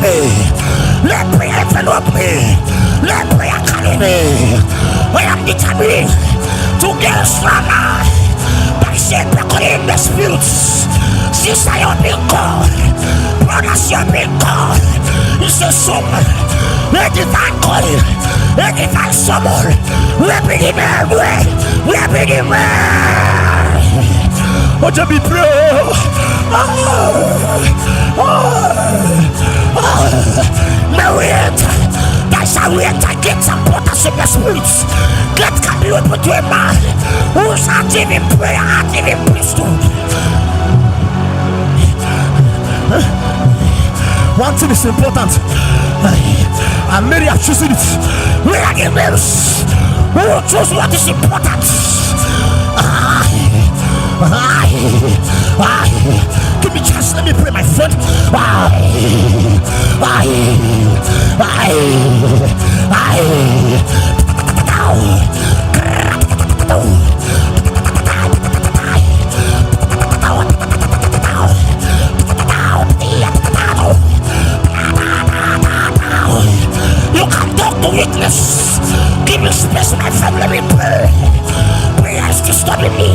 me. Let prayer envelop me. Let prayer carry me. I am determined to get stronger. By saying, in the spirits. Sister, you're being called. Brothers, you're being called. It's a song. A divine calling. A divine summon. We're being everywhere. We're being everywhere. Oh, to be brave. Marriott. That's how we enter gates and portals in the spirits. Gates can be open to a man who's active in prayer, active in priesthood. One thing is important, and Mary have chosen it. Where are the males who will choose what is important? Give me chance, let me pray, my friend. You can talk to witness. Give me space, my friend, let me pray. Prayer is disturbing me.